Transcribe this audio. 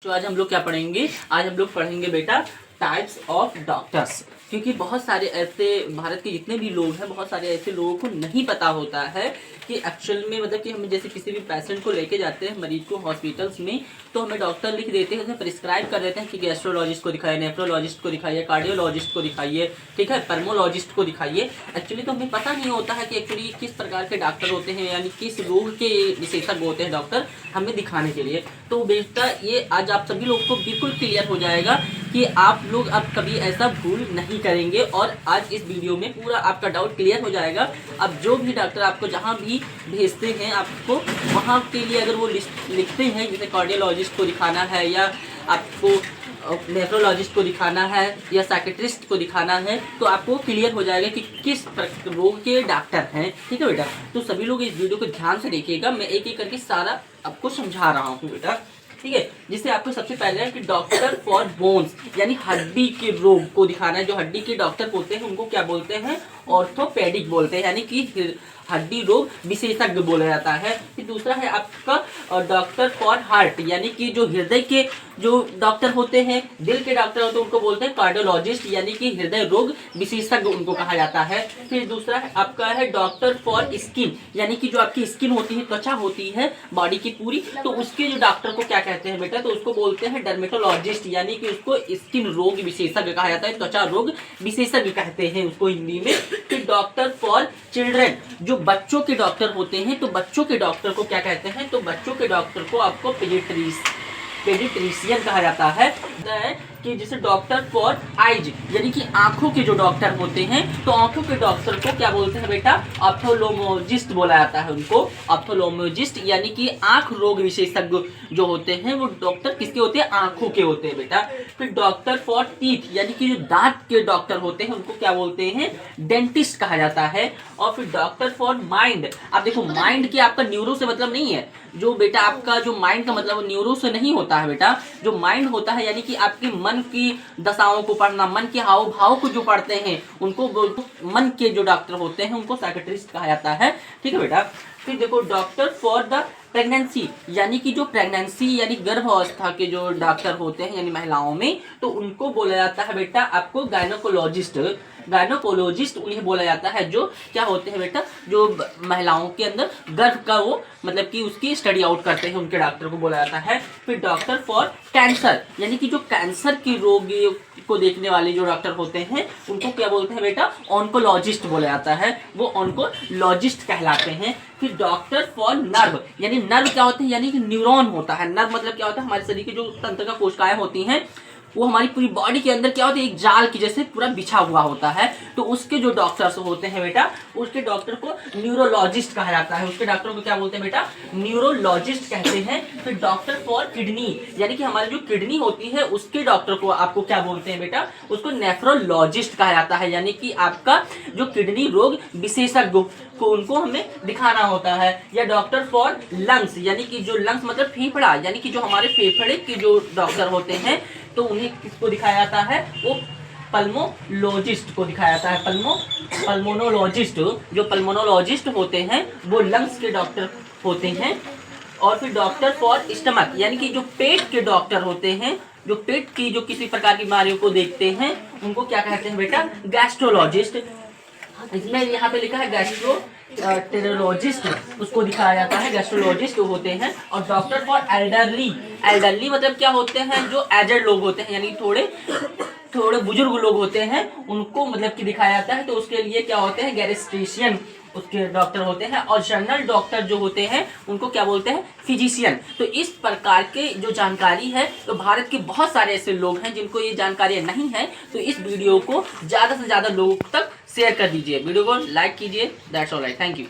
तो आज हम लोग क्या पढ़ेंगे? आज हम लोग पढ़ेंगे बेटा टाइप्स ऑफ डॉक्टर्स। क्योंकि बहुत सारे ऐसे भारत के जितने भी लोग हैं, बहुत सारे ऐसे लोगों को नहीं पता होता है कि एक्चुअल में मतलब कि हम जैसे किसी भी पेशेंट को लेके जाते हैं, मरीज को हॉस्पिटल्स में, तो हमें डॉक्टर लिख देते हैं, प्रिस्क्राइब कर देते हैं कि गैस्ट्रोलॉजिस्ट को दिखाइए, नेफ्रोलॉजिस्ट को दिखाइए, कार्डियोलॉजिस्ट को दिखाइए, ठीक है, पर्मोलॉजिस्ट को दिखाइए। एक्चुअली तो हमें पता नहीं होता है कि एक्चुअली किस प्रकार के डॉक्टर होते हैं, यानी किस रोग के विशेषज्ञ होते हैं डॉक्टर हमें दिखाने के लिए। तो बेटा ये आज आप सभी लोग को बिल्कुल क्लियर हो जाएगा कि आप लोग अब कभी ऐसा भूल नहीं करेंगे, और आज इस वीडियो में पूरा आपका डाउट क्लियर हो जाएगा। अब जो भी डॉक्टर आपको जहाँ भी भेजते हैं, आपको वहाँ के लिए अगर वो लिस्ट लिखते हैं, जैसे कार्डियोलॉजिस्ट को दिखाना है, या आपको नेफ्रोलॉजिस्ट को दिखाना है, या साइकेट्रिस्ट को दिखाना है, तो आपको क्लियर हो जाएगा कि किस रोग के डॉक्टर हैं। ठीक है बेटा, तो सभी लोग इस वीडियो को ध्यान से देखिएगा, मैं एक एक करके सारा आपको समझा रहा हूँ बेटा, ठीक है। जिससे आपको सबसे पहले है कि डॉक्टर फॉर बोन्स यानी हड्डी के रोग को दिखाना है। जो हड्डी के डॉक्टर होते हैं उनको क्या बोलते हैं? ऑर्थोपेडिक बोलते हैं, यानी कि हड्डी रोग विशेषज्ञ बोला जाता है। फिर दूसरा है आपका डॉक्टर फॉर हार्ट, यानी कि जो हृदय के जो डॉक्टर होते हैं, दिल के डॉक्टर होते हैं, उनको बोलते हैं कार्डियोलॉजिस्ट, यानी कि हृदय रोग विशेषज्ञ उनको कहा जाता है। फिर दूसरा है आपका है डॉक्टर फॉर स्किन, यानी कि जो आपकी स्किन होती है, त्वचा होती है बॉडी की पूरी, तो उसके जो डॉक्टर को क्या कहते हैं बेटा? तो उसको बोलते हैं डर्मेटोलॉजिस्ट, यानी कि उसको स्किन रोग विशेषज्ञ कहा जाता है, त्वचा रोग विशेषज्ञ कहते हैं उसको हिंदी में। फिर डॉक्टर फॉर चिल्ड्रन, जो बच्चों के डॉक्टर होते हैं, तो बच्चों के डॉक्टर को क्या कहते हैं? तो बच्चों के डॉक्टर को आपको पेडिट्रिशियन कहा जाता है। कि जैसे डॉक्टर फॉर आइज, यानी कि आंखों के जो डॉक्टर होते हैं, तो आंखों के डॉक्टर को क्या बोलते हैं बेटा? ऑप्थेल्मोलॉजिस्ट बोला जाता है उनको, ऑप्थेल्मोलॉजिस्ट, यानी कि आंख रोग विशेषज्ञ जो होते हैं वो डॉक्टर किसके होते हैं? आंखों के होते हैं बेटा। फिर डॉक्टर फॉर टीथ, यानी कि जो दांत के डॉक्टर होते हैं उनको क्या बोलते हैं? डेंटिस्ट कहा जाता है। और फिर डॉक्टर फॉर माइंड, अब देखो माइंड की आपका न्यूरो से मतलब नहीं है, जो बेटा आपका जो माइंड का मतलब न्यूरो से नहीं होता है बेटा। जो माइंड होता है यानी कि आपके मन की दशाओं को पढ़ना, मन के हाव भाव को जो पढ़ते हैं उनको मन के जो डॉक्टर होते हैं उनको साइकेट्रिस्ट कहा जाता है। ठीक है बेटा। फिर देखो डॉक्टर फॉर द प्रेगनेंसी, यानी कि जो प्रेगनेंसी यानी गर्भावस्था के जो डॉक्टर होते हैं यानी महिलाओं में, तो उनको बोला जाता है बेटा आपको गायनोकोलॉजिस्ट। गायनोकोलॉजिस्ट उन्हें बोला जाता है जो क्या होते हैं बेटा? जो महिलाओं के अंदर गर्भ का वो मतलब कि उसकी स्टडी आउट करते हैं, उनके डॉक्टर को बोला जाता है। फिर डॉक्टर फॉर कैंसर, यानी कि जो कैंसर की रोग को देखने वाले जो डॉक्टर होते हैं उनको क्या बोलते हैं बेटा? ऑन्कोलॉजिस्ट बोला जाता है, वो ऑन्कोलॉजिस्ट कहलाते हैं। फिर डॉक्टर फॉर नर्व, यानी नर्व क्या होते हैं? यानी कि न्यूरॉन होता है। नर्व मतलब क्या होता है? हमारे शरीर की जो तंत्रिका कोशिकाएं होती हैं वो हमारी पूरी बॉडी के अंदर क्या होती है? एक जाल की जैसे पूरा बिछा हुआ होता है, तो उसके जो डॉक्टर्स होते हैं बेटा, उसके डॉक्टर को न्यूरोलॉजिस्ट कहा जाता है। उसके डॉक्टर को क्या बोलते हैं बेटा? न्यूरोलॉजिस्ट कहते हैं। फिर डॉक्टर फॉर किडनी, यानी कि हमारी जो किडनी होती है उसके डॉक्टर को आपको क्या बोलते हैं बेटा? उसको नेफ्रोलॉजिस्ट कहा जाता है, यानी कि आपका जो किडनी रोग विशेषज्ञ को उनको हमें दिखाना होता है। या डॉक्टर फॉर लंग्स, यानी कि जो लंग्स मतलब फेफड़ा, यानी कि जो हमारे फेफड़े के जो डॉक्टर होते हैं तो उन्हें किसको दिखाया जाता है? वो पल्मोलॉजिस्ट को दिखाया जाता है। पल्मोनोलॉजिस्ट, जो पल्मोनोलॉजिस्ट होते हैं वो लंग्स के डॉक्टर होते हैं। और फिर डॉक्टर फॉर स्टमक, यानी कि जो पेट के डॉक्टर होते हैं, जो पेट की जो किसी प्रकार की बीमारियों को देखते हैं उनको क्या कहते हैं बेटा? गैस्ट्रोलॉजिस्ट। इसमें यहाँ पे लिखा है गैस्ट्रोटेरोलॉजिस्ट, उसको दिखाया जाता है, गैस्ट्रोलॉजिस्ट होते हैं। और डॉक्टर फॉर एल्डरली, एल्डरली मतलब क्या होते हैं? जो एजड लोग होते हैं, यानी थोड़े बुजुर्ग लोग होते हैं, उनको मतलब कि दिखाया जाता है, तो उसके लिए क्या होते हैं? गैरिस्ट्रिशियन उसके डॉक्टर होते हैं। और जनरल डॉक्टर जो होते हैं उनको क्या बोलते हैं? फिजिशियन। तो इस प्रकार के जो जानकारी है, तो भारत के बहुत सारे ऐसे लोग हैं जिनको ये जानकारी नहीं है, तो इस वीडियो को ज़्यादा से ज़्यादा लोगों तक शेयर कर दीजिए, वीडियो को लाइक कीजिए। That's all right, thank you.